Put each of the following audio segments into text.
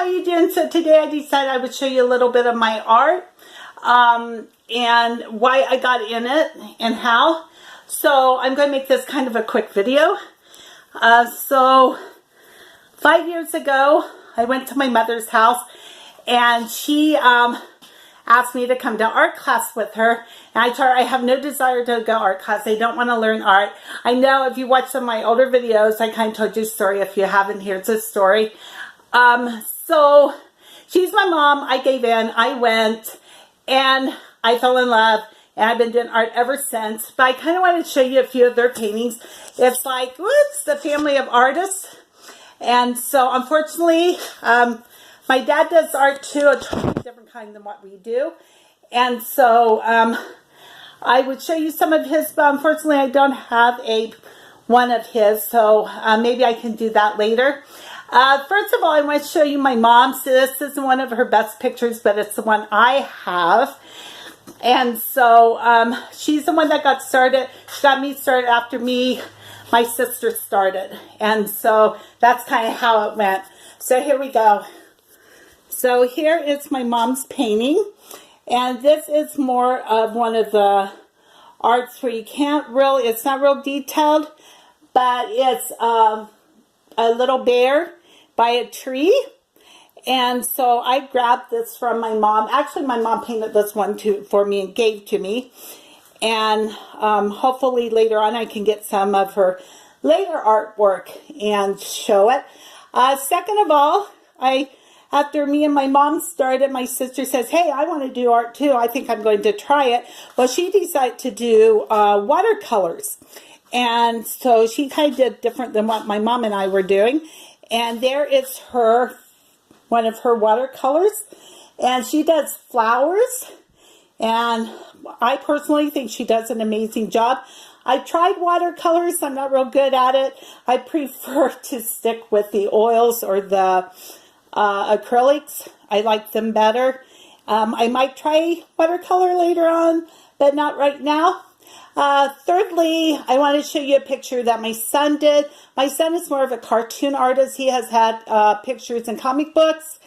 how you doing? So today I decided I would show you a little bit of my art and why I got in it and how. So I'm going to make this kind of a quick video. So 5 years ago I went to my mother's house and she asked me to come to art class with her, and I told her I have no desire to go art class. I don't want to learn art. I know if you watch some of my older videos, I kind of told you a story. If you haven't, here's a story. So she's my mom. I gave in. I went, and I fell in love, and I've been doing art ever since. But I kind of want to show you a few of their paintings. It's like, what's the family of artists? And so, unfortunately, my dad does art too, a totally different kind than what we do. And so I would show you some of his, but unfortunately I don't have one of his, so maybe I can do that later. First of all, I want to show you my mom. So this isn't one of her best pictures, but it's the one I have. And so she's the one that got started. She got me started after my sister started. And so that's kind of how it went. So here we go. So here is my mom's painting, and this is more of one of the arts where you can't really, it's not real detailed, but it's a little bear by a tree. And so I grabbed this from my mom. Actually, my mom painted this one for me and gave to me. And hopefully later on I can get some of her later artwork and show it. Second of all, after me and my mom started, my sister says, hey, I want to do art too. I think I'm going to try it. Well, she decided to do watercolors. And so she kind of did different than what my mom and I were doing. And there is one of her watercolors. And she does flowers. And I personally think she does an amazing job. I tried watercolors. I'm not real good at it. I prefer to stick with the oils or the acrylics. I like them better. I might try watercolor later on, but not right now. Thirdly, I want to show you a picture that my son did. My son is more of a cartoon artist. He has had pictures in comic books,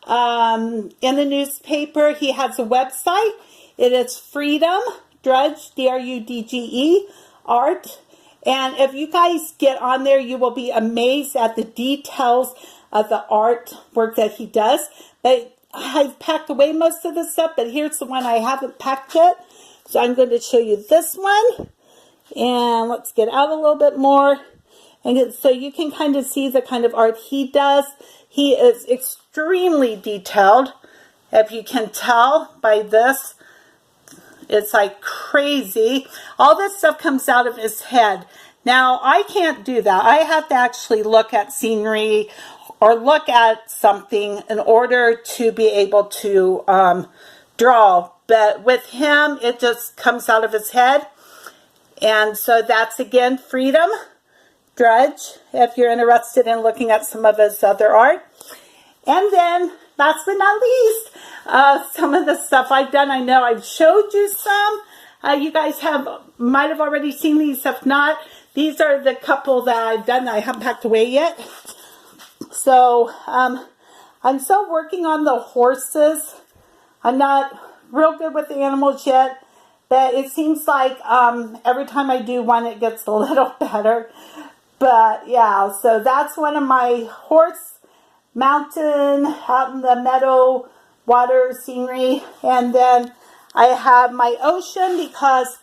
in the newspaper. He has a website. It is Freedom Drudge, D-R-U-D-G-E, art. And if you guys get on there, you will be amazed at the details of the artwork that he does. But I've packed away most of the stuff, but here's the one I haven't packed yet. So I'm going to show you this one. And let's get out a little bit more. And so you can kind of see the kind of art he does. He is extremely detailed. If you can tell by this, it's like crazy. All this stuff comes out of his head. Now, I can't do that. I have to actually look at scenery or look at something in order to be able to draw. But with him, it just comes out of his head. And so that's, again, Freedom Drudge, if you're interested in looking at some of his other art. And then, last but not least, some of the stuff I've done. I know I've showed you some. You guys might have already seen these. If not, these are the couple that I've done that I haven't packed away yet. So, I'm still working on the horses. I'm not real good with the animals yet, but it seems like every time I do one, it gets a little better. But, yeah, so that's one of my horse mountain out in the meadow water scenery. And then I have my ocean because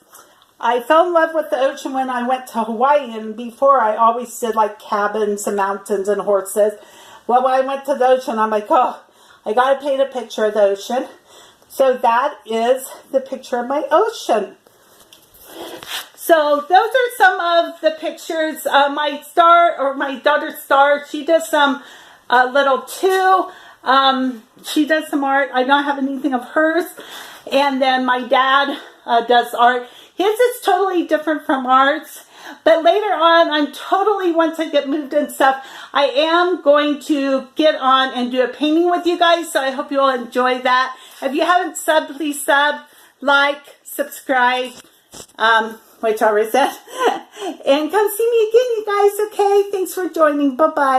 I fell in love with the ocean when I went to Hawaii, and before I always did like cabins and mountains and horses. Well, when I went to the ocean, I'm like, oh, I got to paint a picture of the ocean. So that is the picture of my ocean. So those are some of the pictures. My daughter Star, she does some little too. She does some art. I don't have anything of hers. And then my dad does art. His is totally different from ours. But later on, once I get moved and stuff, I am going to get on and do a painting with you guys. So I hope you'll enjoy that. If you haven't subbed, please sub, like, subscribe, which I already said. And come see me again, you guys, okay? Thanks for joining. Bye-bye.